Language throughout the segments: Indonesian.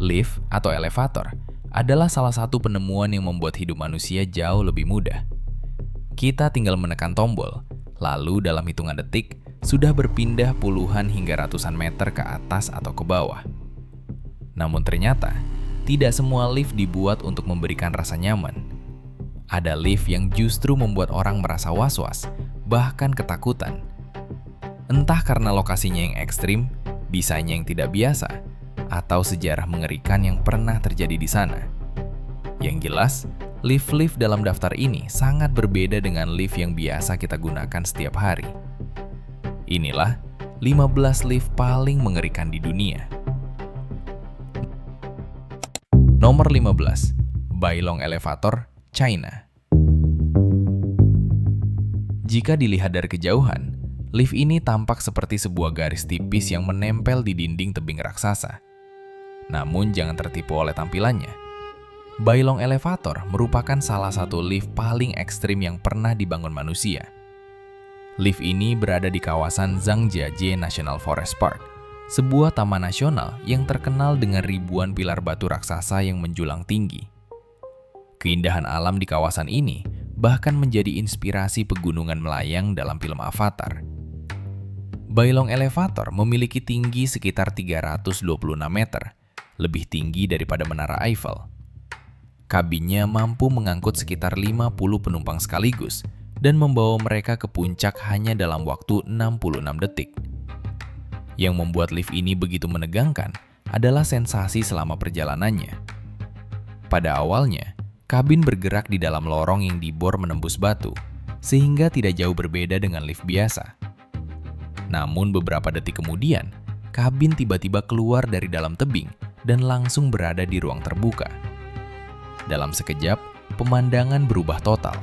Lift atau elevator adalah salah satu penemuan yang membuat hidup manusia jauh lebih mudah. Kita tinggal menekan tombol, lalu dalam hitungan detik sudah berpindah puluhan hingga ratusan meter ke atas atau ke bawah. Namun ternyata, tidak semua lift dibuat untuk memberikan rasa nyaman. Ada lift yang justru membuat orang merasa was-was, bahkan ketakutan. Entah karena lokasinya yang ekstrim, desainnya yang tidak biasa, atau sejarah mengerikan yang pernah terjadi di sana. Yang jelas, lift-lift dalam daftar ini sangat berbeda dengan lift yang biasa kita gunakan setiap hari. Inilah 15 lift paling mengerikan di dunia. Nomor 15, Bailong Elevator, China. Jika dilihat dari kejauhan, lift ini tampak seperti sebuah garis tipis yang menempel di dinding tebing raksasa. Namun jangan tertipu oleh tampilannya. Bailong Elevator merupakan salah satu lift paling ekstrim yang pernah dibangun manusia. Lift ini berada di kawasan Zhangjiajie National Forest Park, sebuah taman nasional yang terkenal dengan ribuan pilar batu raksasa yang menjulang tinggi. Keindahan alam di kawasan ini bahkan menjadi inspirasi pegunungan melayang dalam film Avatar. Bailong Elevator memiliki tinggi sekitar 326 meter, lebih tinggi daripada Menara Eiffel. Kabinnya mampu mengangkut sekitar 50 penumpang sekaligus dan membawa mereka ke puncak hanya dalam waktu 66 detik. Yang membuat lift ini begitu menegangkan adalah sensasi selama perjalanannya. Pada awalnya, kabin bergerak di dalam lorong yang dibor menembus batu, sehingga tidak jauh berbeda dengan lift biasa. Namun beberapa detik kemudian, kabin tiba-tiba keluar dari dalam tebing dan langsung berada di ruang terbuka. Dalam sekejap, pemandangan berubah total.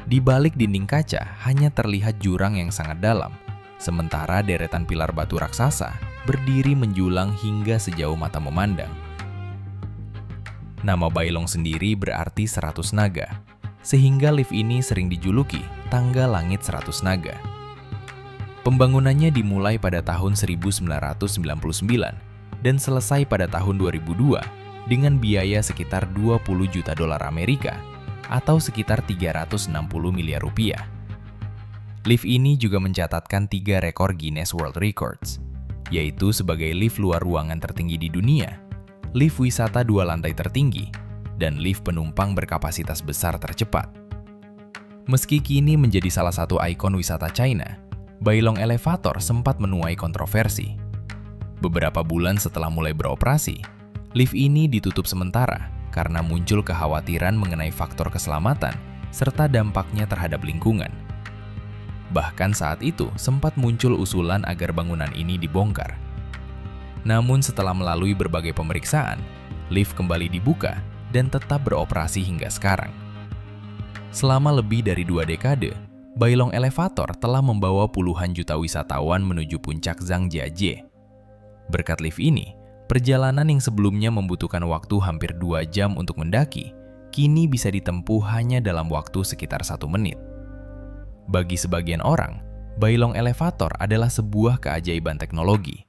Di balik dinding kaca hanya terlihat jurang yang sangat dalam, sementara deretan pilar batu raksasa berdiri menjulang hingga sejauh mata memandang. Nama Bailong sendiri berarti 100 naga, sehingga lift ini sering dijuluki tangga langit 100 naga. Pembangunannya dimulai pada tahun 1999 dan selesai pada tahun 2002 dengan biaya sekitar 20 juta dolar Amerika atau sekitar 360 miliar rupiah. Lift ini juga mencatatkan 3 rekor Guinness World Records, yaitu sebagai lift luar ruangan tertinggi di dunia, lift wisata 2 lantai tertinggi, dan lift penumpang berkapasitas besar tercepat. Meski kini menjadi salah satu ikon wisata China, Bailong Elevator sempat menuai kontroversi. Beberapa bulan setelah mulai beroperasi, lift ini ditutup sementara karena muncul kekhawatiran mengenai faktor keselamatan serta dampaknya terhadap lingkungan. Bahkan saat itu sempat muncul usulan agar bangunan ini dibongkar. Namun setelah melalui berbagai pemeriksaan, lift kembali dibuka dan tetap beroperasi hingga sekarang. Selama lebih dari 2 dekade, Bailong Elevator telah membawa puluhan juta wisatawan menuju puncak Zhangjiajie. Berkat lift ini, perjalanan yang sebelumnya membutuhkan waktu hampir 2 jam untuk mendaki, kini bisa ditempuh hanya dalam waktu sekitar 1 menit. Bagi sebagian orang, Bailong Elevator adalah sebuah keajaiban teknologi.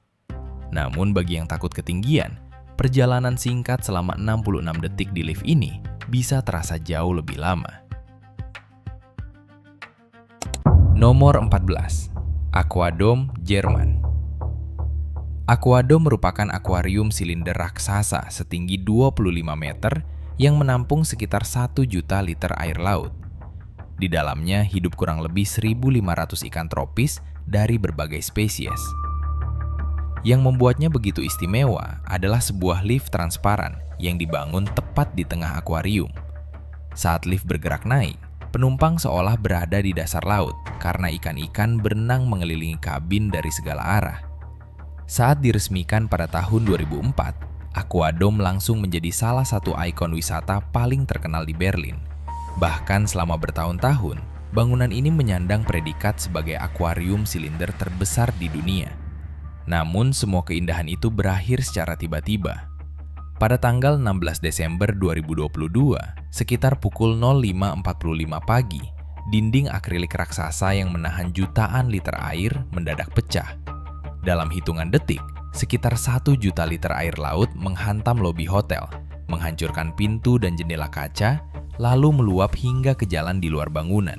Namun bagi yang takut ketinggian, perjalanan singkat selama 66 detik di lift ini bisa terasa jauh lebih lama. Nomor 14, Aquadome, Jerman. Aquadome merupakan akuarium silinder raksasa setinggi 25 meter yang menampung sekitar 1 juta liter air laut. Di dalamnya hidup kurang lebih 1.500 ikan tropis dari berbagai spesies. Yang membuatnya begitu istimewa adalah sebuah lift transparan yang dibangun tepat di tengah akuarium. Saat lift bergerak naik, penumpang seolah berada di dasar laut karena ikan-ikan berenang mengelilingi kabin dari segala arah. Saat diresmikan pada tahun 2004, Aquadome langsung menjadi salah satu ikon wisata paling terkenal di Berlin. Bahkan selama bertahun-tahun, bangunan ini menyandang predikat sebagai akuarium silinder terbesar di dunia. Namun semua keindahan itu berakhir secara tiba-tiba. Pada tanggal 16 Desember 2022, sekitar pukul 05.45 pagi, dinding akrilik raksasa yang menahan jutaan liter air mendadak pecah. Dalam hitungan detik, sekitar 1 juta liter air laut menghantam lobi hotel, menghancurkan pintu dan jendela kaca, lalu meluap hingga ke jalan di luar bangunan.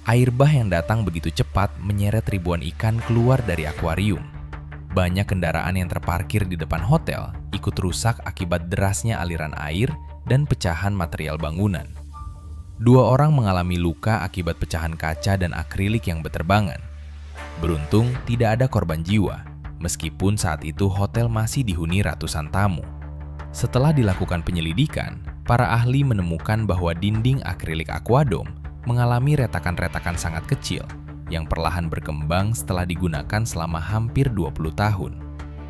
Air bah yang datang begitu cepat menyeret ribuan ikan keluar dari akuarium. Banyak kendaraan yang terparkir di depan hotel ikut rusak akibat derasnya aliran air dan pecahan material bangunan. 2 orang mengalami luka akibat pecahan kaca dan akrilik yang berterbangan. Beruntung tidak ada korban jiwa, meskipun saat itu hotel masih dihuni ratusan tamu. Setelah dilakukan penyelidikan, para ahli menemukan bahwa dinding akrilik aquadome mengalami retakan-retakan sangat kecil yang perlahan berkembang setelah digunakan selama hampir 20 tahun.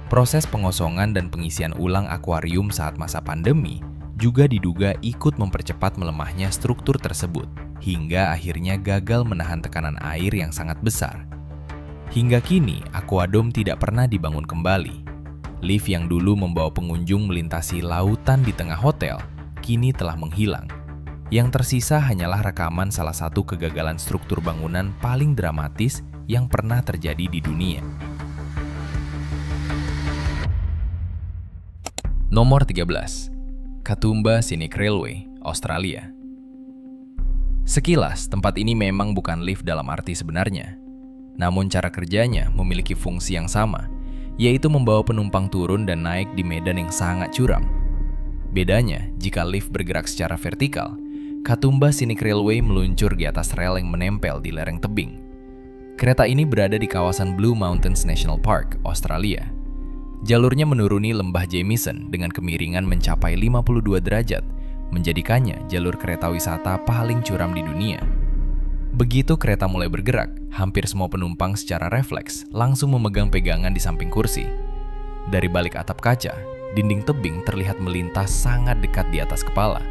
Proses pengosongan dan pengisian ulang akuarium saat masa pandemi juga diduga ikut mempercepat melemahnya struktur tersebut, hingga akhirnya gagal menahan tekanan air yang sangat besar. Hingga kini, aquadome tidak pernah dibangun kembali. Lift yang dulu membawa pengunjung melintasi lautan di tengah hotel, kini telah menghilang. Yang tersisa hanyalah rekaman salah satu kegagalan struktur bangunan paling dramatis yang pernah terjadi di dunia. Nomor 13. Katoomba Scenic Railway, Australia. Sekilas, tempat ini memang bukan lift dalam arti sebenarnya. Namun cara kerjanya memiliki fungsi yang sama, yaitu membawa penumpang turun dan naik di medan yang sangat curam. Bedanya, jika lift bergerak secara vertikal, Katoomba Scenic Railway meluncur di atas rel yang menempel di lereng tebing. Kereta ini berada di kawasan Blue Mountains National Park, Australia. Jalurnya menuruni lembah Jamieson dengan kemiringan mencapai 52 derajat, menjadikannya jalur kereta wisata paling curam di dunia. Begitu kereta mulai bergerak, hampir semua penumpang secara refleks langsung memegang pegangan di samping kursi. Dari balik atap kaca, dinding tebing terlihat melintas sangat dekat di atas kepala,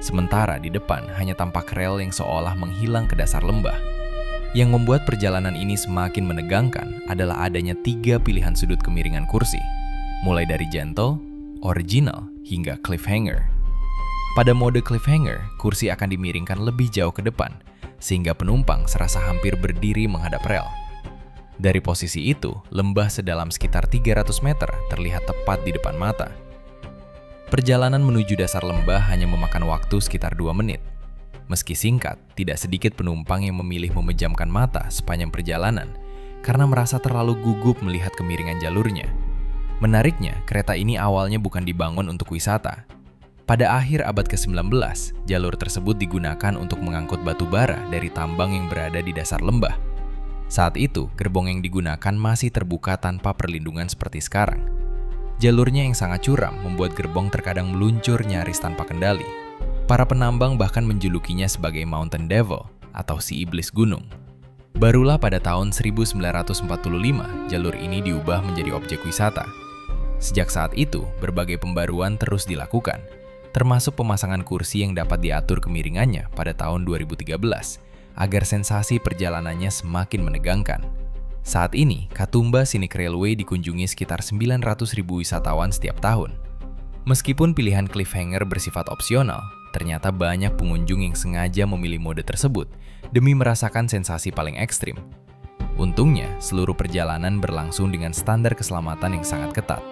sementara di depan hanya tampak rel yang seolah menghilang ke dasar lembah. Yang membuat perjalanan ini semakin menegangkan adalah adanya 3 pilihan sudut kemiringan kursi, mulai dari gentle, original, hingga cliffhanger. Pada mode cliffhanger, kursi akan dimiringkan lebih jauh ke depan, sehingga penumpang serasa hampir berdiri menghadap rel. Dari posisi itu, lembah sedalam sekitar 300 meter terlihat tepat di depan mata. Perjalanan menuju dasar lembah hanya memakan waktu sekitar 2 menit. Meski singkat, tidak sedikit penumpang yang memilih memejamkan mata sepanjang perjalanan karena merasa terlalu gugup melihat kemiringan jalurnya. Menariknya, kereta ini awalnya bukan dibangun untuk wisata. Pada akhir abad ke-19, jalur tersebut digunakan untuk mengangkut batu bara dari tambang yang berada di dasar lembah. Saat itu, gerbong yang digunakan masih terbuka tanpa perlindungan seperti sekarang. Jalurnya yang sangat curam membuat gerbong terkadang meluncur nyaris tanpa kendali. Para penambang bahkan menjulukinya sebagai Mountain Devil atau si iblis gunung. Barulah pada tahun 1945, jalur ini diubah menjadi objek wisata. Sejak saat itu, berbagai pembaruan terus dilakukan, termasuk pemasangan kursi yang dapat diatur kemiringannya pada tahun 2013, agar sensasi perjalanannya semakin menegangkan. Saat ini, Katoomba Scenic Railway dikunjungi sekitar 900.000 wisatawan setiap tahun. Meskipun pilihan cliffhanger bersifat opsional, ternyata banyak pengunjung yang sengaja memilih mode tersebut demi merasakan sensasi paling ekstrim. Untungnya, seluruh perjalanan berlangsung dengan standar keselamatan yang sangat ketat.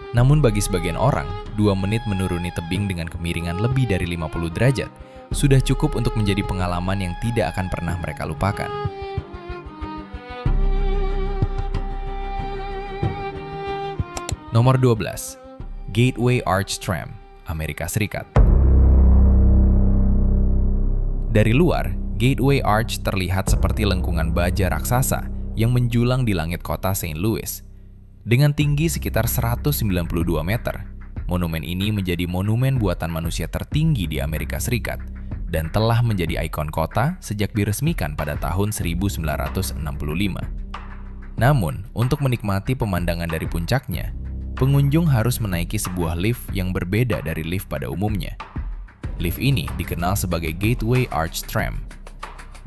Namun bagi sebagian orang, 2 menit menuruni tebing dengan kemiringan lebih dari 50 derajat sudah cukup untuk menjadi pengalaman yang tidak akan pernah mereka lupakan. Nomor 12. Gateway Arch Tram, Amerika Serikat. Dari luar, Gateway Arch terlihat seperti lengkungan baja raksasa yang menjulang di langit kota St. Louis. Dengan tinggi sekitar 192 meter, monumen ini menjadi monumen buatan manusia tertinggi di Amerika Serikat dan telah menjadi ikon kota sejak diresmikan pada tahun 1965. Namun, untuk menikmati pemandangan dari puncaknya, pengunjung harus menaiki sebuah lift yang berbeda dari lift pada umumnya. Lift ini dikenal sebagai Gateway Arch Tram.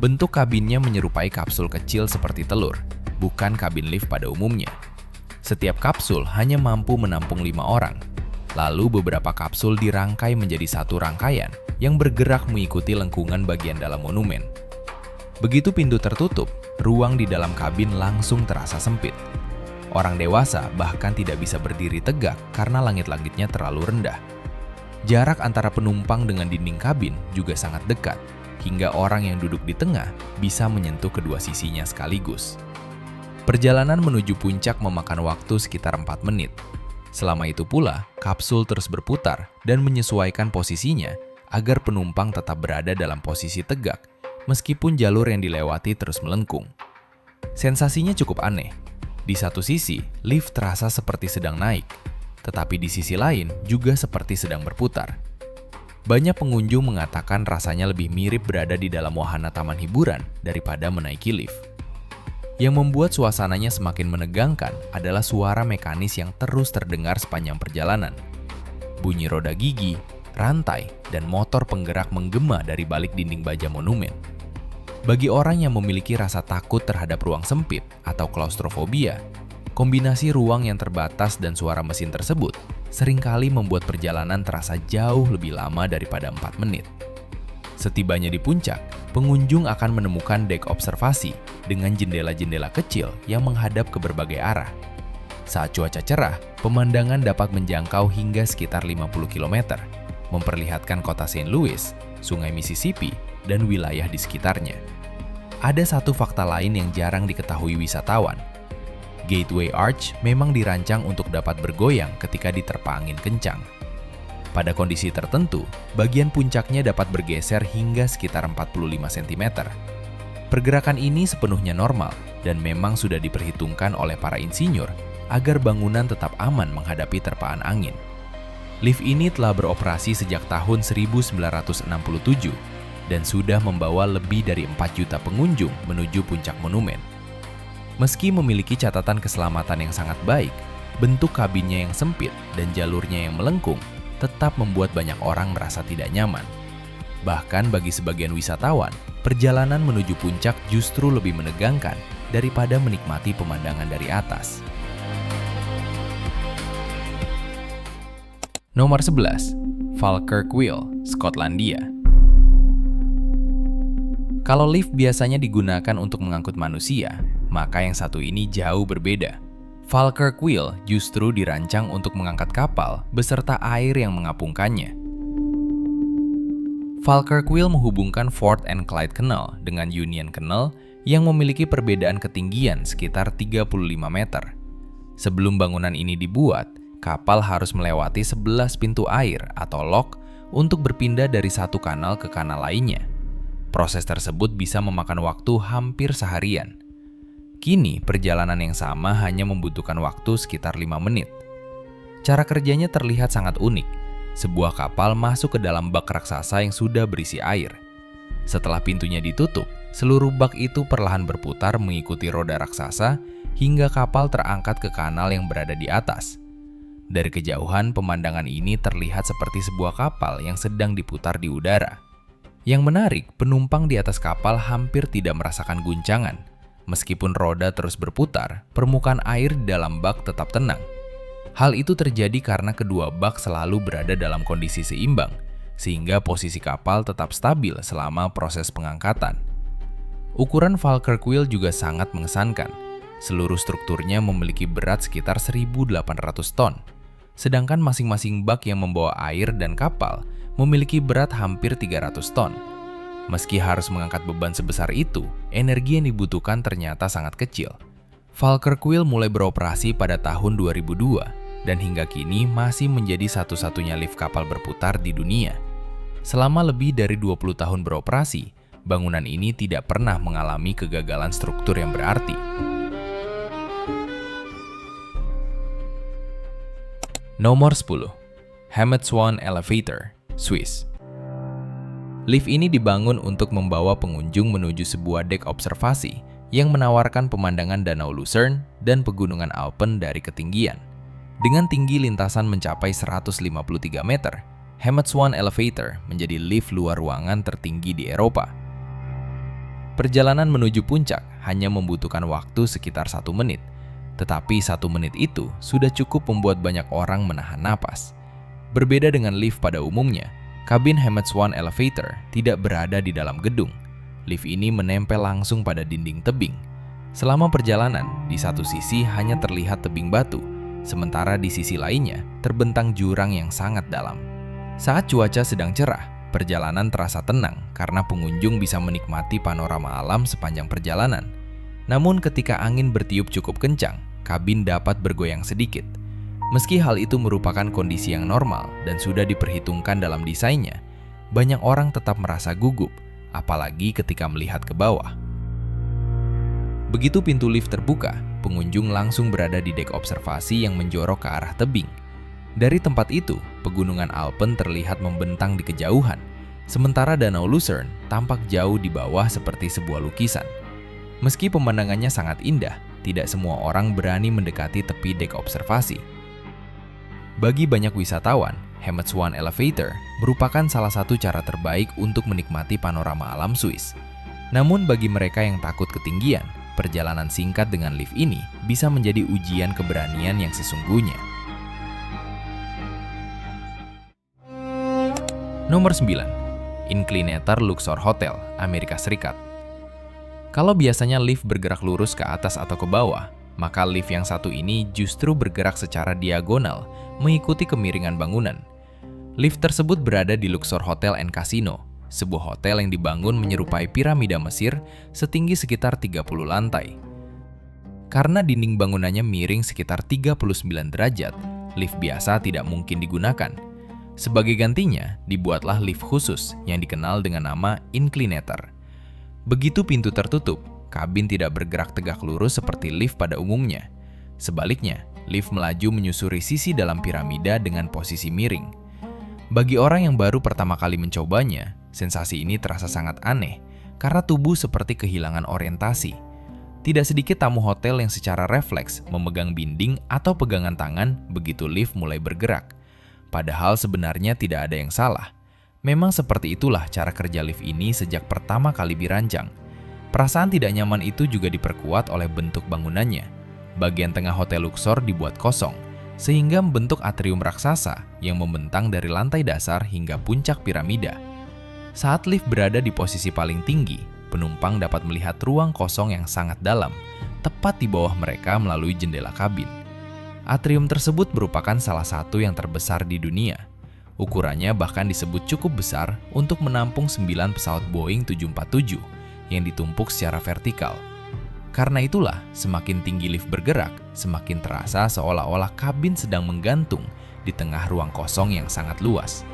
Bentuk kabinnya menyerupai kapsul kecil seperti telur, bukan kabin lift pada umumnya. Setiap kapsul hanya mampu menampung 5 orang. Lalu beberapa kapsul dirangkai menjadi satu rangkaian yang bergerak mengikuti lengkungan bagian dalam monumen. Begitu pintu tertutup, ruang di dalam kabin langsung terasa sempit. Orang dewasa bahkan tidak bisa berdiri tegak karena langit-langitnya terlalu rendah. Jarak antara penumpang dengan dinding kabin juga sangat dekat, hingga orang yang duduk di tengah bisa menyentuh kedua sisinya sekaligus. Perjalanan menuju puncak memakan waktu sekitar 4 menit. Selama itu pula, kapsul terus berputar dan menyesuaikan posisinya agar penumpang tetap berada dalam posisi tegak, meskipun jalur yang dilewati terus melengkung. Sensasinya cukup aneh. Di satu sisi, lift terasa seperti sedang naik, tetapi di sisi lain juga seperti sedang berputar. Banyak pengunjung mengatakan rasanya lebih mirip berada di dalam wahana taman hiburan daripada menaiki lift. Yang membuat suasananya semakin menegangkan adalah suara mekanis yang terus terdengar sepanjang perjalanan. Bunyi roda gigi, rantai, dan motor penggerak menggema dari balik dinding baja monumen. Bagi orang yang memiliki rasa takut terhadap ruang sempit atau klaustrofobia, kombinasi ruang yang terbatas dan suara mesin tersebut seringkali membuat perjalanan terasa jauh lebih lama daripada 4 menit. Setibanya di puncak, pengunjung akan menemukan dek observasi dengan jendela-jendela kecil yang menghadap ke berbagai arah. Saat cuaca cerah, pemandangan dapat menjangkau hingga sekitar 50 km, memperlihatkan kota St. Louis, Sungai Mississippi, dan wilayah di sekitarnya. Ada satu fakta lain yang jarang diketahui wisatawan. Gateway Arch memang dirancang untuk dapat bergoyang ketika diterpa angin kencang. Pada kondisi tertentu, bagian puncaknya dapat bergeser hingga sekitar 45 cm. Pergerakan ini sepenuhnya normal dan memang sudah diperhitungkan oleh para insinyur agar bangunan tetap aman menghadapi terpaan angin. Lift ini telah beroperasi sejak tahun 1967 dan sudah membawa lebih dari 4 juta pengunjung menuju puncak monumen. Meski memiliki catatan keselamatan yang sangat baik, bentuk kabinnya yang sempit dan jalurnya yang melengkung tetap membuat banyak orang merasa tidak nyaman. Bahkan bagi sebagian wisatawan, perjalanan menuju puncak justru lebih menegangkan daripada menikmati pemandangan dari atas. Nomor 11. Falkirk Wheel, Skotlandia. Kalau lift biasanya digunakan untuk mengangkut manusia, maka yang satu ini jauh berbeda. Falkirk Wheel justru dirancang untuk mengangkat kapal beserta air yang mengapungkannya. Falkirk Wheel menghubungkan Forth and Clyde Canal dengan Union Canal yang memiliki perbedaan ketinggian sekitar 35 meter. Sebelum bangunan ini dibuat, kapal harus melewati 11 pintu air atau lock untuk berpindah dari satu kanal ke kanal lainnya. Proses tersebut bisa memakan waktu hampir seharian. Kini, perjalanan yang sama hanya membutuhkan waktu sekitar 5 menit. Cara kerjanya terlihat sangat unik. Sebuah kapal masuk ke dalam bak raksasa yang sudah berisi air. Setelah pintunya ditutup, seluruh bak itu perlahan berputar mengikuti roda raksasa hingga kapal terangkat ke kanal yang berada di atas. Dari kejauhan, pemandangan ini terlihat seperti sebuah kapal yang sedang diputar di udara. Yang menarik, penumpang di atas kapal hampir tidak merasakan guncangan. Meskipun roda terus berputar, permukaan air di dalam bak tetap tenang. Hal itu terjadi karena kedua bak selalu berada dalam kondisi seimbang, sehingga posisi kapal tetap stabil selama proses pengangkatan. Ukuran Falkirk Wheel juga sangat mengesankan. Seluruh strukturnya memiliki berat sekitar 1.800 ton, sedangkan masing-masing bak yang membawa air dan kapal memiliki berat hampir 300 ton. Meski harus mengangkat beban sebesar itu, energi yang dibutuhkan ternyata sangat kecil. Falkirk Wheel mulai beroperasi pada tahun 2002 dan hingga kini masih menjadi satu-satunya lift kapal berputar di dunia. Selama lebih dari 20 tahun beroperasi, bangunan ini tidak pernah mengalami kegagalan struktur yang berarti. Nomor 10. Hammerswan Elevator, Swiss. Lift ini dibangun untuk membawa pengunjung menuju sebuah dek observasi yang menawarkan pemandangan Danau Lucerne dan pegunungan Alpen dari ketinggian. Dengan tinggi lintasan mencapai 153 meter, Hammerswan Elevator menjadi lift luar ruangan tertinggi di Eropa. Perjalanan menuju puncak hanya membutuhkan waktu sekitar 1 menit, tetapi 1 menit itu sudah cukup membuat banyak orang menahan napas. Berbeda dengan lift pada umumnya, kabin Hammerswan Elevator tidak berada di dalam gedung. Lift ini menempel langsung pada dinding tebing. Selama perjalanan, di satu sisi hanya terlihat tebing batu, sementara di sisi lainnya terbentang jurang yang sangat dalam. Saat cuaca sedang cerah, perjalanan terasa tenang karena pengunjung bisa menikmati panorama alam sepanjang perjalanan. Namun ketika angin bertiup cukup kencang, kabin dapat bergoyang sedikit. Meski hal itu merupakan kondisi yang normal dan sudah diperhitungkan dalam desainnya, banyak orang tetap merasa gugup, apalagi ketika melihat ke bawah. Begitu pintu lift terbuka, pengunjung langsung berada di dek observasi yang menjorok ke arah tebing. Dari tempat itu, pegunungan Alpen terlihat membentang di kejauhan, sementara Danau Lucerne tampak jauh di bawah seperti sebuah lukisan. Meski pemandangannya sangat indah, tidak semua orang berani mendekati tepi dek observasi. Bagi banyak wisatawan, Hemmetswan Elevator merupakan salah satu cara terbaik untuk menikmati panorama alam Swiss. Namun bagi mereka yang takut ketinggian, perjalanan singkat dengan lift ini bisa menjadi ujian keberanian yang sesungguhnya. Nomor 9. Inclinator Luxor Hotel, Amerika Serikat. Kalau biasanya lift bergerak lurus ke atas atau ke bawah, maka lift yang satu ini justru bergerak secara diagonal mengikuti kemiringan bangunan. Lift tersebut berada di Luxor Hotel and Casino, sebuah hotel yang dibangun menyerupai piramida Mesir setinggi sekitar 30 lantai. Karena dinding bangunannya miring sekitar 39 derajat, lift biasa tidak mungkin digunakan. Sebagai gantinya, dibuatlah lift khusus yang dikenal dengan nama inclinator. Begitu pintu tertutup, kabin tidak bergerak tegak lurus seperti lift pada umumnya. Sebaliknya, lift melaju menyusuri sisi dalam piramida dengan posisi miring. Bagi orang yang baru pertama kali mencobanya, sensasi ini terasa sangat aneh karena tubuh seperti kehilangan orientasi. Tidak sedikit tamu hotel yang secara refleks memegang dinding atau pegangan tangan begitu lift mulai bergerak. Padahal sebenarnya tidak ada yang salah. Memang seperti itulah cara kerja lift ini sejak pertama kali dirancang. Perasaan tidak nyaman itu juga diperkuat oleh bentuk bangunannya. Bagian tengah Hotel Luxor dibuat kosong, sehingga membentuk atrium raksasa yang membentang dari lantai dasar hingga puncak piramida. Saat lift berada di posisi paling tinggi, penumpang dapat melihat ruang kosong yang sangat dalam, tepat di bawah mereka melalui jendela kabin. Atrium tersebut merupakan salah satu yang terbesar di dunia. Ukurannya bahkan disebut cukup besar untuk menampung 9 pesawat Boeing 747 yang ditumpuk secara vertikal. Karena itulah, semakin tinggi lift bergerak, semakin terasa seolah-olah kabin sedang menggantung di tengah ruang kosong yang sangat luas.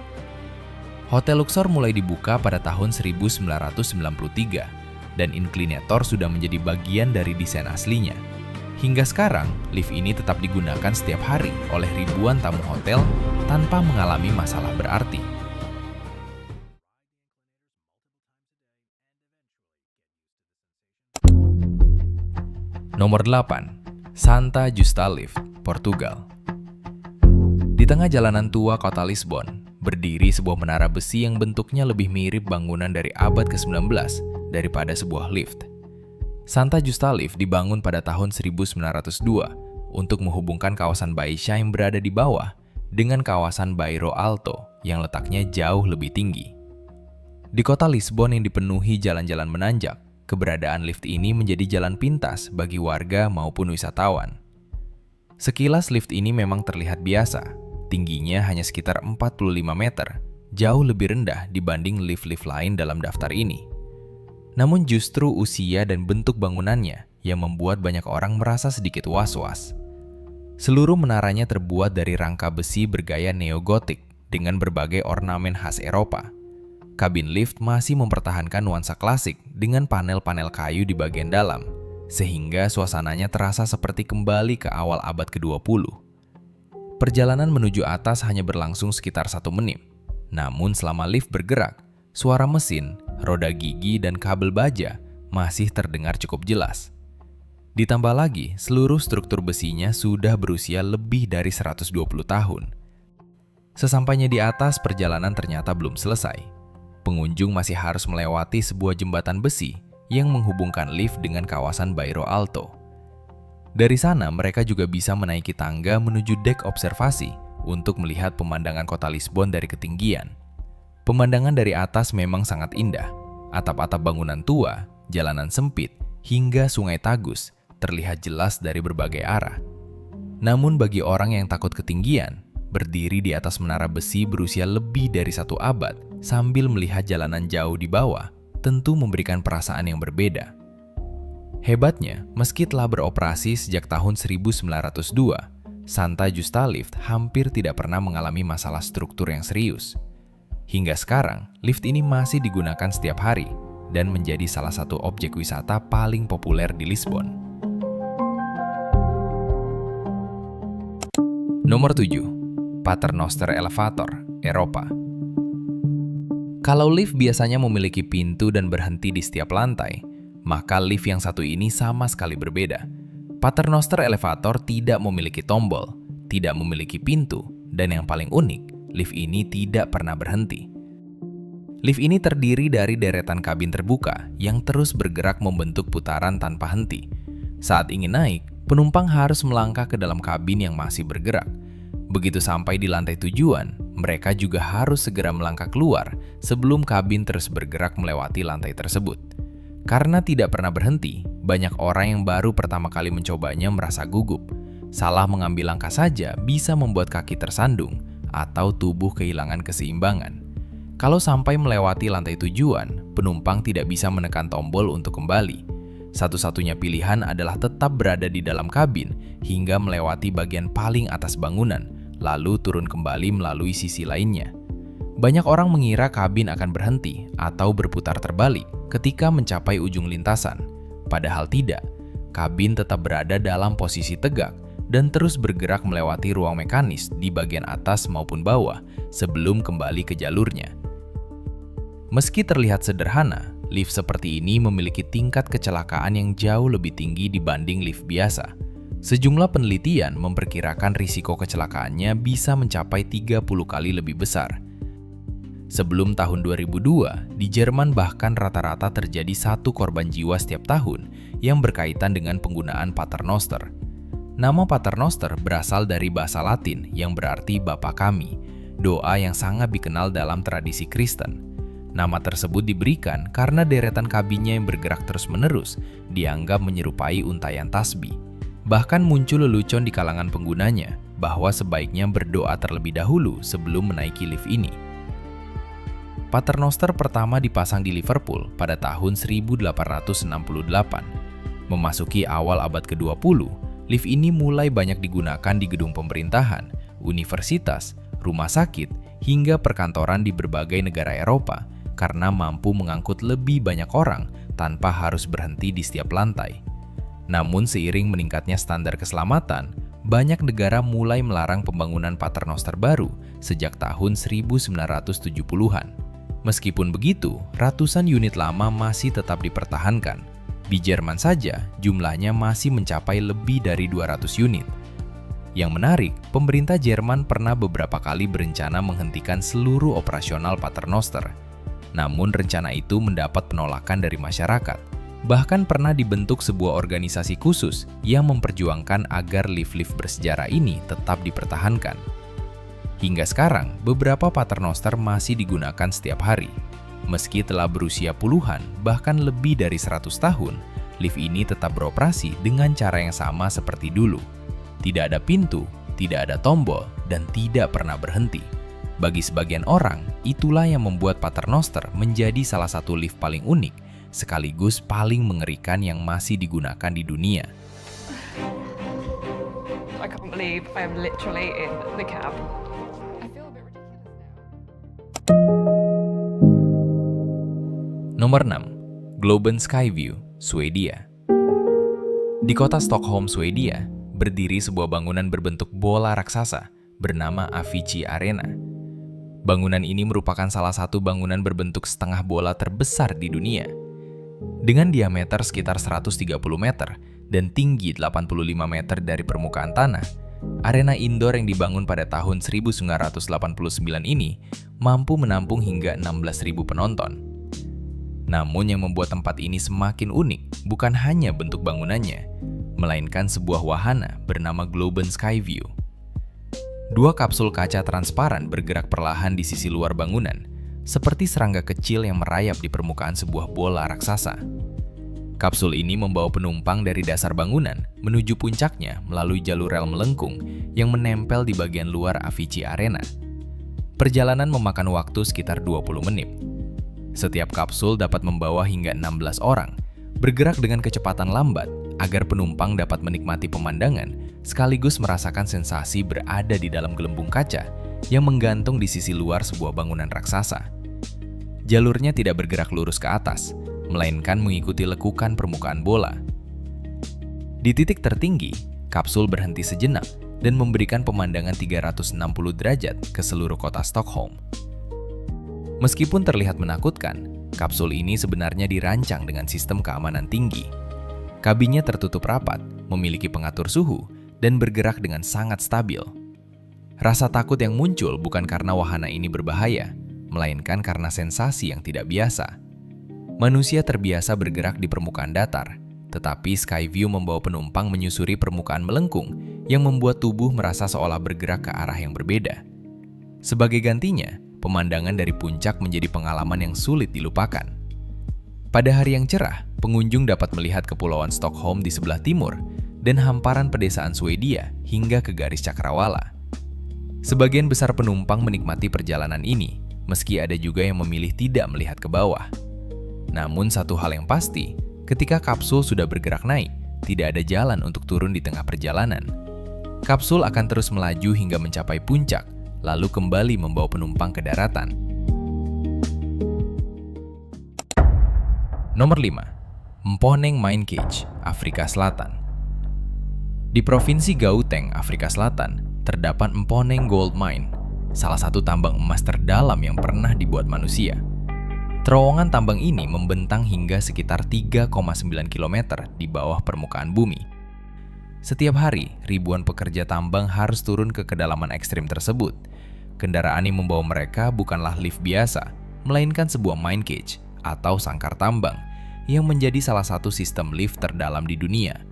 Hotel Luxor mulai dibuka pada tahun 1993, dan inclinator sudah menjadi bagian dari desain aslinya. Hingga sekarang, lift ini tetap digunakan setiap hari oleh ribuan tamu hotel tanpa mengalami masalah berarti. Nomor 8. Santa Justa Lift, Portugal. Di tengah jalanan tua kota Lisbon, berdiri sebuah menara besi yang bentuknya lebih mirip bangunan dari abad ke-19 daripada sebuah lift. Santa Justa Lift dibangun pada tahun 1902 untuk menghubungkan kawasan Baixia yang berada di bawah dengan kawasan Bairro Alto yang letaknya jauh lebih tinggi. Di kota Lisbon yang dipenuhi jalan-jalan menanjak, keberadaan lift ini menjadi jalan pintas bagi warga maupun wisatawan. Sekilas lift ini memang terlihat biasa, tingginya hanya sekitar 45 meter, jauh lebih rendah dibanding lift-lift lain dalam daftar ini. Namun justru usia dan bentuk bangunannya yang membuat banyak orang merasa sedikit was-was. Seluruh menaranya terbuat dari rangka besi bergaya neogotik dengan berbagai ornamen khas Eropa. Kabin lift masih mempertahankan nuansa klasik dengan panel-panel kayu di bagian dalam, sehingga suasananya terasa seperti kembali ke awal abad ke-20. Perjalanan menuju atas hanya berlangsung sekitar 1 menit. Namun selama lift bergerak, suara mesin, roda gigi, dan kabel baja masih terdengar cukup jelas. Ditambah lagi, seluruh struktur besinya sudah berusia lebih dari 120 tahun. Sesampainya di atas, perjalanan ternyata belum selesai. Pengunjung masih harus melewati sebuah jembatan besi yang menghubungkan lift dengan kawasan Bairro Alto. Dari sana, mereka juga bisa menaiki tangga menuju dek observasi untuk melihat pemandangan kota Lisbon dari ketinggian. Pemandangan dari atas memang sangat indah. Atap-atap bangunan tua, jalanan sempit, hingga Sungai Tagus terlihat jelas dari berbagai arah. Namun bagi orang yang takut ketinggian, berdiri di atas menara besi berusia lebih dari 1 abad sambil melihat jalanan jauh di bawah tentu memberikan perasaan yang berbeda. Hebatnya, meski telah beroperasi sejak tahun 1902, Santa Justa Lift hampir tidak pernah mengalami masalah struktur yang serius. Hingga sekarang, lift ini masih digunakan setiap hari dan menjadi salah satu objek wisata paling populer di Lisbon. Nomor 7. Paternoster Elevator, Eropa. Kalau lift biasanya memiliki pintu dan berhenti di setiap lantai, maka lift yang satu ini sama sekali berbeda. Paternoster Elevator tidak memiliki tombol, tidak memiliki pintu, dan yang paling unik, lift ini tidak pernah berhenti. Lift ini terdiri dari deretan kabin terbuka yang terus bergerak membentuk putaran tanpa henti. Saat ingin naik, penumpang harus melangkah ke dalam kabin yang masih bergerak. Begitu sampai di lantai tujuan, mereka juga harus segera melangkah keluar sebelum kabin terus bergerak melewati lantai tersebut. Karena tidak pernah berhenti, banyak orang yang baru pertama kali mencobanya merasa gugup. Salah mengambil langkah saja bisa membuat kaki tersandung atau tubuh kehilangan keseimbangan. Kalau sampai melewati lantai tujuan, penumpang tidak bisa menekan tombol untuk kembali. Satu-satunya pilihan adalah tetap berada di dalam kabin hingga melewati bagian paling atas bangunan, lalu turun kembali melalui sisi lainnya. Banyak orang mengira kabin akan berhenti atau berputar terbalik ketika mencapai ujung lintasan. Padahal tidak, kabin tetap berada dalam posisi tegak dan terus bergerak melewati ruang mekanis di bagian atas maupun bawah sebelum kembali ke jalurnya. Meski terlihat sederhana, lift seperti ini memiliki tingkat kecelakaan yang jauh lebih tinggi dibanding lift biasa. Sejumlah penelitian memperkirakan risiko kecelakaannya bisa mencapai 30 kali lebih besar. Sebelum tahun 2002, di Jerman bahkan rata-rata terjadi 1 korban jiwa setiap tahun yang berkaitan dengan penggunaan paternoster. Nama paternoster berasal dari bahasa Latin yang berarti Bapa Kami, doa yang sangat dikenal dalam tradisi Kristen. Nama tersebut diberikan karena deretan kabinnya yang bergerak terus-menerus dianggap menyerupai untayan tasbih. Bahkan muncul lelucon di kalangan penggunanya bahwa sebaiknya berdoa terlebih dahulu sebelum menaiki lift ini. Paternoster pertama dipasang di Liverpool pada tahun 1868. Memasuki awal abad ke-20, lift ini mulai banyak digunakan di gedung pemerintahan, universitas, rumah sakit, hingga perkantoran di berbagai negara Eropa karena mampu mengangkut lebih banyak orang tanpa harus berhenti di setiap lantai. Namun seiring meningkatnya standar keselamatan, banyak negara mulai melarang pembangunan paternoster baru sejak tahun 1970-an. Meskipun begitu, ratusan unit lama masih tetap dipertahankan. Di Jerman saja, jumlahnya masih mencapai lebih dari 200 unit. Yang menarik, pemerintah Jerman pernah beberapa kali berencana menghentikan seluruh operasional paternoster. Namun rencana itu mendapat penolakan dari masyarakat. Bahkan pernah dibentuk sebuah organisasi khusus yang memperjuangkan agar lift-lift bersejarah ini tetap dipertahankan. Hingga sekarang, beberapa paternoster masih digunakan setiap hari. Meski telah berusia puluhan, bahkan lebih dari 100 tahun, lift ini tetap beroperasi dengan cara yang sama seperti dulu. Tidak ada pintu, tidak ada tombol, dan tidak pernah berhenti. Bagi sebagian orang, itulah yang membuat paternoster menjadi salah satu lift paling unik, sekaligus paling mengerikan yang masih digunakan di dunia. I can't believe I am literally in the cab. Nomor 6. Globen Skyview, Swedia. Di kota Stockholm, Swedia, berdiri sebuah bangunan berbentuk bola raksasa bernama Avicii Arena. Bangunan ini merupakan salah satu bangunan berbentuk setengah bola terbesar di dunia. Dengan diameter sekitar 130 meter dan tinggi 85 meter dari permukaan tanah, arena indoor yang dibangun pada tahun 1989 ini mampu menampung hingga 16.000 penonton. Namun yang membuat tempat ini semakin unik bukan hanya bentuk bangunannya, melainkan sebuah wahana bernama Globen Skyview. 2 kapsul kaca transparan bergerak perlahan di sisi luar bangunan, seperti serangga kecil yang merayap di permukaan sebuah bola raksasa. Kapsul ini membawa penumpang dari dasar bangunan menuju puncaknya melalui jalur rel melengkung yang menempel di bagian luar Avicii Arena. Perjalanan memakan waktu sekitar 20 menit. Setiap kapsul dapat membawa hingga 16 orang, bergerak dengan kecepatan lambat agar penumpang dapat menikmati pemandangan sekaligus merasakan sensasi berada di dalam gelembung kaca yang menggantung di sisi luar sebuah bangunan raksasa. Jalurnya tidak bergerak lurus ke atas, melainkan mengikuti lekukan permukaan bola. Di titik tertinggi, kapsul berhenti sejenak dan memberikan pemandangan 360 derajat ke seluruh kota Stockholm. Meskipun terlihat menakutkan, kapsul ini sebenarnya dirancang dengan sistem keamanan tinggi. Kabinnya tertutup rapat, memiliki pengatur suhu, dan bergerak dengan sangat stabil. Rasa takut yang muncul bukan karena wahana ini berbahaya, melainkan karena sensasi yang tidak biasa. Manusia terbiasa bergerak di permukaan datar, tetapi Skyview membawa penumpang menyusuri permukaan melengkung yang membuat tubuh merasa seolah bergerak ke arah yang berbeda. Sebagai gantinya, pemandangan dari puncak menjadi pengalaman yang sulit dilupakan. Pada hari yang cerah, pengunjung dapat melihat kepulauan Stockholm di sebelah timur dan hamparan pedesaan Swedia hingga ke garis cakrawala. Sebagian besar penumpang menikmati perjalanan ini, meski ada juga yang memilih tidak melihat ke bawah. Namun satu hal yang pasti, ketika kapsul sudah bergerak naik, tidak ada jalan untuk turun di tengah perjalanan. Kapsul akan terus melaju hingga mencapai puncak, lalu kembali membawa penumpang ke daratan. Nomor 5. Mponeng Mine Cage, Afrika Selatan. Di Provinsi Gauteng, Afrika Selatan, terdapat Mponeng Gold Mine, salah satu tambang emas terdalam yang pernah dibuat manusia. Terowongan tambang ini membentang hingga sekitar 3,9 km di bawah permukaan bumi. Setiap hari, ribuan pekerja tambang harus turun ke kedalaman ekstrim tersebut. Kendaraan yang membawa mereka bukanlah lift biasa, melainkan sebuah mine cage atau sangkar tambang yang menjadi salah satu sistem lift terdalam di dunia.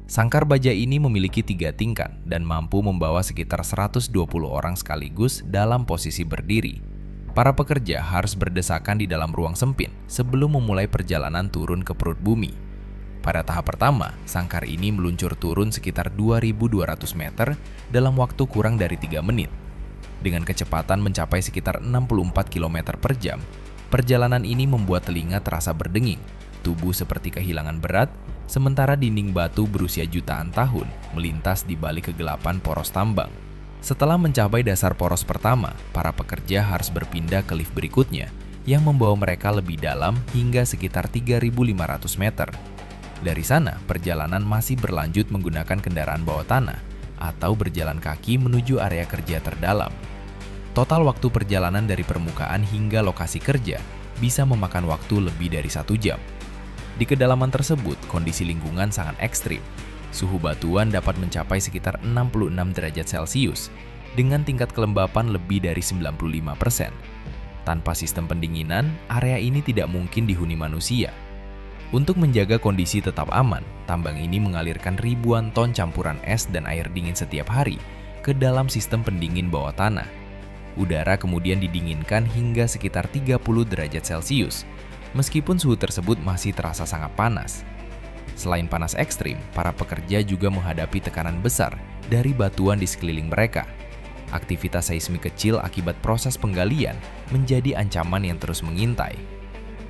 Sangkar baja ini memiliki 3 tingkat dan mampu membawa sekitar 120 orang sekaligus dalam posisi berdiri. Para pekerja harus berdesakan di dalam ruang sempit sebelum memulai perjalanan turun ke perut bumi. Pada tahap pertama, sangkar ini meluncur turun sekitar 2.200 meter dalam waktu kurang dari 3 menit. Dengan kecepatan mencapai sekitar 64 km per jam, perjalanan ini membuat telinga terasa berdenging, tubuh seperti kehilangan berat, sementara dinding batu berusia jutaan tahun melintas di balik kegelapan poros tambang. Setelah mencapai dasar poros pertama, para pekerja harus berpindah ke lift berikutnya yang membawa mereka lebih dalam hingga sekitar 3.500 meter. Dari sana, perjalanan masih berlanjut menggunakan kendaraan bawah tanah atau berjalan kaki menuju area kerja terdalam. Total waktu perjalanan dari permukaan hingga lokasi kerja bisa memakan waktu lebih dari 1 jam. Di kedalaman tersebut, kondisi lingkungan sangat ekstrim. Suhu batuan dapat mencapai sekitar 66 derajat Celcius dengan tingkat kelembapan lebih dari 95%. Tanpa sistem pendinginan, area ini tidak mungkin dihuni manusia. Untuk menjaga kondisi tetap aman, tambang ini mengalirkan ribuan ton campuran es dan air dingin setiap hari ke dalam sistem pendingin bawah tanah. Udara kemudian didinginkan hingga sekitar 30 derajat Celcius, meskipun suhu tersebut masih terasa sangat panas. Selain panas ekstrim, para pekerja juga menghadapi tekanan besar dari batuan di sekeliling mereka. Aktivitas seismik kecil akibat proses penggalian menjadi ancaman yang terus mengintai.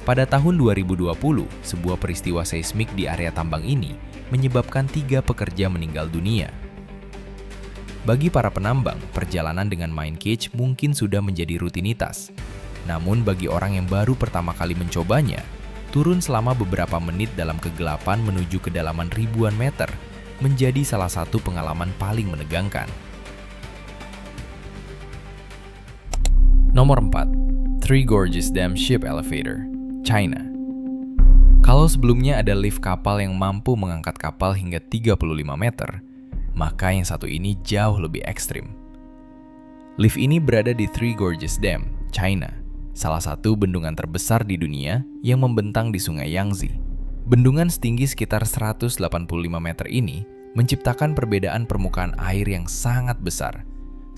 Pada tahun 2020, sebuah peristiwa seismik di area tambang ini menyebabkan 3 pekerja meninggal dunia. Bagi para penambang, perjalanan dengan mine cage mungkin sudah menjadi rutinitas. Namun bagi orang yang baru pertama kali mencobanya, turun selama beberapa menit dalam kegelapan menuju kedalaman ribuan meter menjadi salah satu pengalaman paling menegangkan. Nomor 4. Three Gorges Dam Ship Elevator, China. Kalau sebelumnya ada lift kapal yang mampu mengangkat kapal hingga 35 meter, maka yang satu ini jauh lebih ekstrim. Lift ini berada di Three Gorges Dam, China, salah satu bendungan terbesar di dunia yang membentang di Sungai Yangtze. Bendungan setinggi sekitar 185 meter ini menciptakan perbedaan permukaan air yang sangat besar,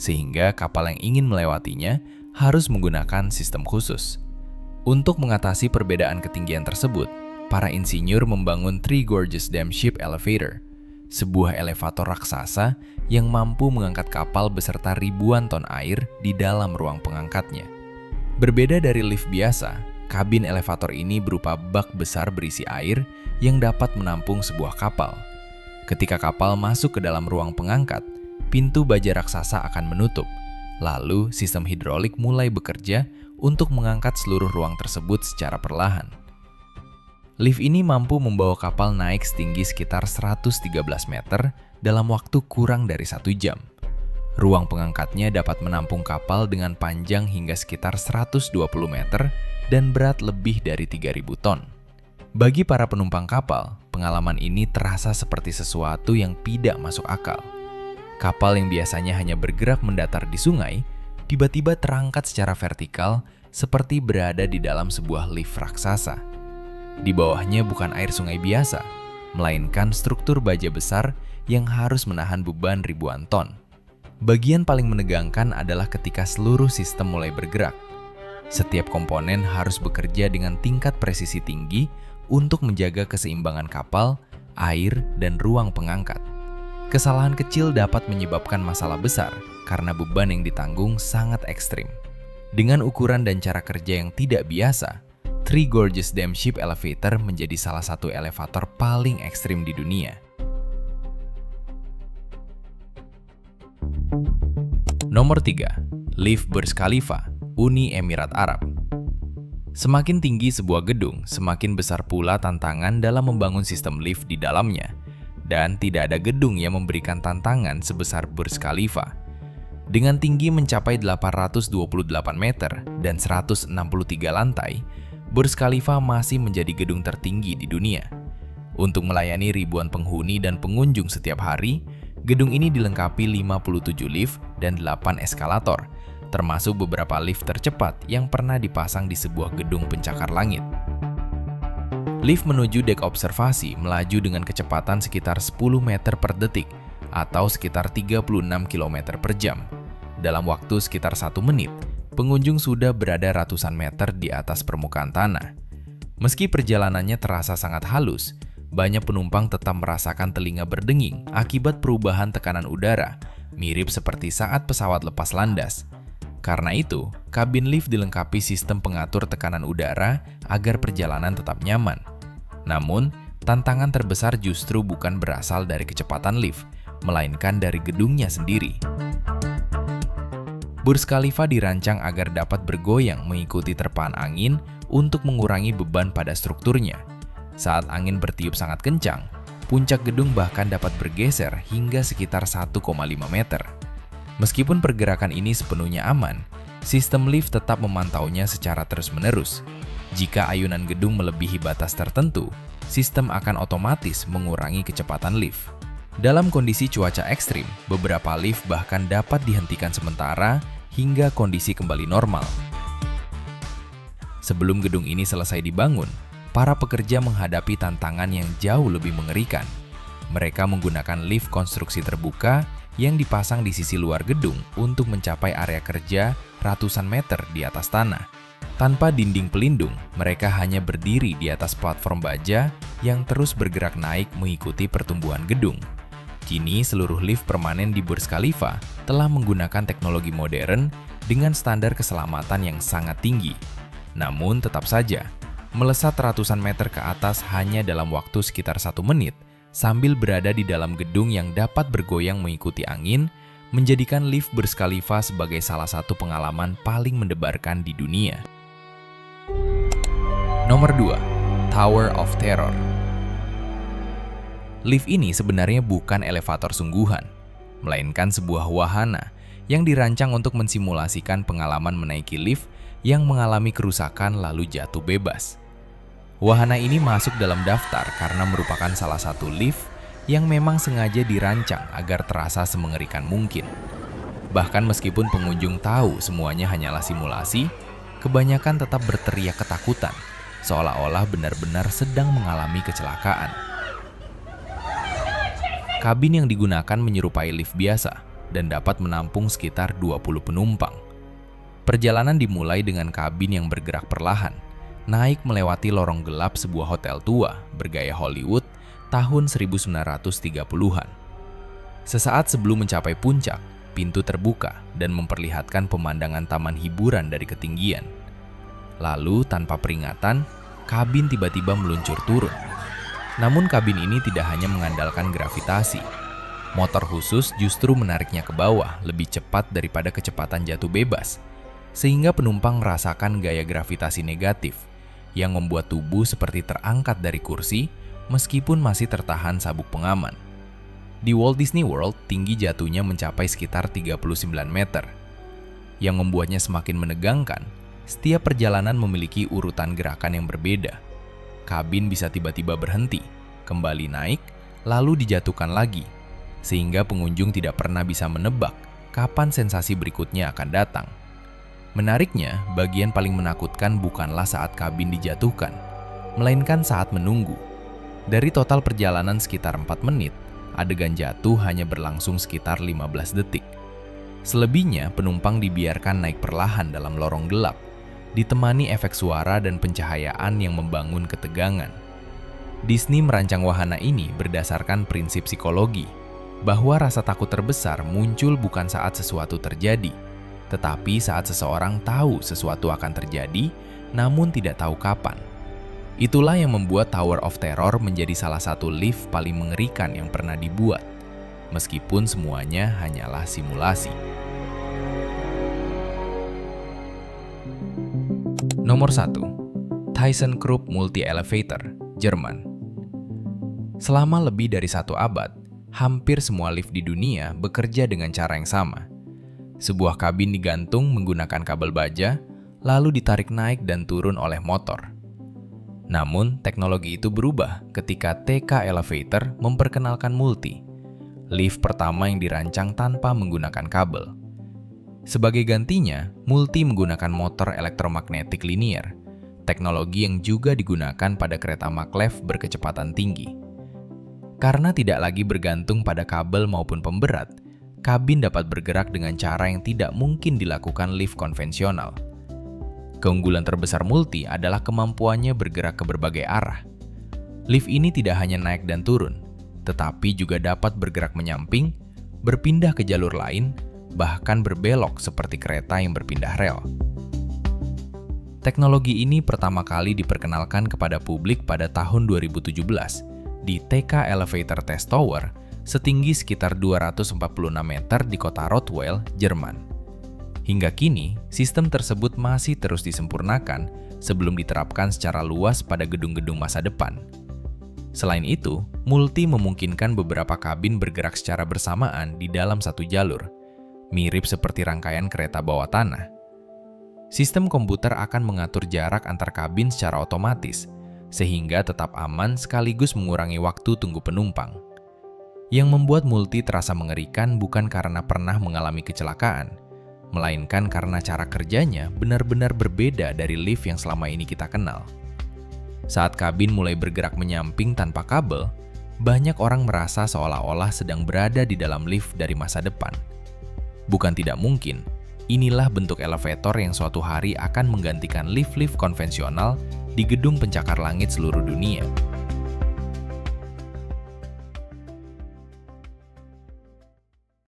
sehingga kapal yang ingin melewatinya harus menggunakan sistem khusus. Untuk mengatasi perbedaan ketinggian tersebut, para insinyur membangun Three Gorges Dam Ship Elevator, sebuah elevator raksasa yang mampu mengangkat kapal beserta ribuan ton air di dalam ruang pengangkatnya. Berbeda dari lift biasa, kabin elevator ini berupa bak besar berisi air yang dapat menampung sebuah kapal. Ketika kapal masuk ke dalam ruang pengangkat, pintu baja raksasa akan menutup. Lalu, sistem hidrolik mulai bekerja untuk mengangkat seluruh ruang tersebut secara perlahan. Lift ini mampu membawa kapal naik setinggi sekitar 113 meter dalam waktu kurang dari 1 jam. Ruang pengangkatnya dapat menampung kapal dengan panjang hingga sekitar 120 meter dan berat lebih dari 3.000 ton. Bagi para penumpang kapal, pengalaman ini terasa seperti sesuatu yang tidak masuk akal. Kapal yang biasanya hanya bergerak mendatar di sungai, tiba-tiba terangkat secara vertikal seperti berada di dalam sebuah lift raksasa. Di bawahnya bukan air sungai biasa, melainkan struktur baja besar yang harus menahan beban ribuan ton. Bagian paling menegangkan adalah ketika seluruh sistem mulai bergerak. Setiap komponen harus bekerja dengan tingkat presisi tinggi untuk menjaga keseimbangan kapal, air, dan ruang pengangkat. Kesalahan kecil dapat menyebabkan masalah besar karena beban yang ditanggung sangat ekstrim. Dengan ukuran dan cara kerja yang tidak biasa, Three Gorges Dam Ship Elevator menjadi salah satu elevator paling ekstrim di dunia. Nomor 3. Lift Burj Khalifa, Uni Emirat Arab. Semakin tinggi sebuah gedung, semakin besar pula tantangan dalam membangun sistem lift di dalamnya. Dan tidak ada gedung yang memberikan tantangan sebesar Burj Khalifa. Dengan tinggi mencapai 828 meter dan 163 lantai, Burj Khalifa masih menjadi gedung tertinggi di dunia. Untuk melayani ribuan penghuni dan pengunjung setiap hari, gedung ini dilengkapi 57 lift dan 8 eskalator, termasuk beberapa lift tercepat yang pernah dipasang di sebuah gedung pencakar langit. Lift menuju dek observasi melaju dengan kecepatan sekitar 10 meter per detik atau sekitar 36 km per jam. Dalam waktu sekitar 1 menit, pengunjung sudah berada ratusan meter di atas permukaan tanah. Meski perjalanannya terasa sangat halus, banyak penumpang tetap merasakan telinga berdenging akibat perubahan tekanan udara, mirip seperti saat pesawat lepas landas. Karena itu, kabin lift dilengkapi sistem pengatur tekanan udara agar perjalanan tetap nyaman. Namun, tantangan terbesar justru bukan berasal dari kecepatan lift, melainkan dari gedungnya sendiri. Burj Khalifa dirancang agar dapat bergoyang mengikuti terpaan angin untuk mengurangi beban pada strukturnya. Saat angin bertiup sangat kencang, puncak gedung bahkan dapat bergeser hingga sekitar 1,5 meter. Meskipun pergerakan ini sepenuhnya aman, sistem lift tetap memantaunya secara terus-menerus. Jika ayunan gedung melebihi batas tertentu, sistem akan otomatis mengurangi kecepatan lift. Dalam kondisi cuaca ekstrim, beberapa lift bahkan dapat dihentikan sementara hingga kondisi kembali normal. Sebelum gedung ini selesai dibangun, para pekerja menghadapi tantangan yang jauh lebih mengerikan. Mereka menggunakan lift konstruksi terbuka yang dipasang di sisi luar gedung untuk mencapai area kerja ratusan meter di atas tanah. Tanpa dinding pelindung, mereka hanya berdiri di atas platform baja yang terus bergerak naik mengikuti pertumbuhan gedung. Kini, seluruh lift permanen di Burj Khalifa telah menggunakan teknologi modern dengan standar keselamatan yang sangat tinggi. Namun, tetap saja, melesat ratusan meter ke atas hanya dalam waktu sekitar 1 menit, sambil berada di dalam gedung yang dapat bergoyang mengikuti angin, menjadikan lift Burj Khalifa sebagai salah satu pengalaman paling mendebarkan di dunia. Nomor 2. Tower of Terror. Lift ini sebenarnya bukan elevator sungguhan, melainkan sebuah wahana yang dirancang untuk mensimulasikan pengalaman menaiki lift yang mengalami kerusakan lalu jatuh bebas. Wahana ini masuk dalam daftar karena merupakan salah satu lift yang memang sengaja dirancang agar terasa semengerikan mungkin. Bahkan meskipun pengunjung tahu semuanya hanyalah simulasi, kebanyakan tetap berteriak ketakutan, seolah-olah benar-benar sedang mengalami kecelakaan. Kabin yang digunakan menyerupai lift biasa dan dapat menampung sekitar 20 penumpang. Perjalanan dimulai dengan kabin yang bergerak perlahan, naik melewati lorong gelap sebuah hotel tua bergaya Hollywood tahun 1930-an. Sesaat sebelum mencapai puncak, pintu terbuka dan memperlihatkan pemandangan taman hiburan dari ketinggian. Lalu, tanpa peringatan, kabin tiba-tiba meluncur turun. Namun kabin ini tidak hanya mengandalkan gravitasi. Motor khusus justru menariknya ke bawah lebih cepat daripada kecepatan jatuh bebas, sehingga penumpang merasakan gaya gravitasi negatif yang membuat tubuh seperti terangkat dari kursi meskipun masih tertahan sabuk pengaman. Di Walt Disney World, tinggi jatuhnya mencapai sekitar 39 meter. Yang membuatnya semakin menegangkan, setiap perjalanan memiliki urutan gerakan yang berbeda. Kabin bisa tiba-tiba berhenti, kembali naik, lalu dijatuhkan lagi, sehingga pengunjung tidak pernah bisa menebak kapan sensasi berikutnya akan datang. Menariknya, bagian paling menakutkan bukanlah saat kabin dijatuhkan, melainkan saat menunggu. Dari total perjalanan sekitar 4 menit, adegan jatuh hanya berlangsung sekitar 15 detik. Selebihnya, penumpang dibiarkan naik perlahan dalam lorong gelap, ditemani efek suara dan pencahayaan yang membangun ketegangan. Disney merancang wahana ini berdasarkan prinsip psikologi, bahwa rasa takut terbesar muncul bukan saat sesuatu terjadi, tetapi saat seseorang tahu sesuatu akan terjadi, namun tidak tahu kapan. Itulah yang membuat Tower of Terror menjadi salah satu lift paling mengerikan yang pernah dibuat, meskipun semuanya hanyalah simulasi. Nomor 1. ThyssenKrupp Multi Elevator, Jerman. Selama lebih dari 1 abad, hampir semua lift di dunia bekerja dengan cara yang sama. Sebuah kabin digantung menggunakan kabel baja, lalu ditarik naik dan turun oleh motor. Namun, teknologi itu berubah ketika TK Elevator memperkenalkan Multi, lift pertama yang dirancang tanpa menggunakan kabel. Sebagai gantinya, Multi menggunakan motor elektromagnetik linier, teknologi yang juga digunakan pada kereta maglev berkecepatan tinggi. Karena tidak lagi bergantung pada kabel maupun pemberat, kabin dapat bergerak dengan cara yang tidak mungkin dilakukan lift konvensional. Keunggulan terbesar Multi adalah kemampuannya bergerak ke berbagai arah. Lift ini tidak hanya naik dan turun, tetapi juga dapat bergerak menyamping, berpindah ke jalur lain, bahkan berbelok seperti kereta yang berpindah rel. Teknologi ini pertama kali diperkenalkan kepada publik pada tahun 2017 di TK Elevator Test Tower setinggi sekitar 246 meter di kota Rottweil, Jerman. Hingga kini, sistem tersebut masih terus disempurnakan sebelum diterapkan secara luas pada gedung-gedung masa depan. Selain itu, Multi memungkinkan beberapa kabin bergerak secara bersamaan di dalam satu jalur, mirip seperti rangkaian kereta bawah tanah. Sistem komputer akan mengatur jarak antar kabin secara otomatis, sehingga tetap aman sekaligus mengurangi waktu tunggu penumpang. Yang membuat Multi terasa mengerikan bukan karena pernah mengalami kecelakaan, melainkan karena cara kerjanya benar-benar berbeda dari lift yang selama ini kita kenal. Saat kabin mulai bergerak menyamping tanpa kabel, banyak orang merasa seolah-olah sedang berada di dalam lift dari masa depan. Bukan tidak mungkin, inilah bentuk elevator yang suatu hari akan menggantikan lift-lift konvensional di gedung pencakar langit seluruh dunia.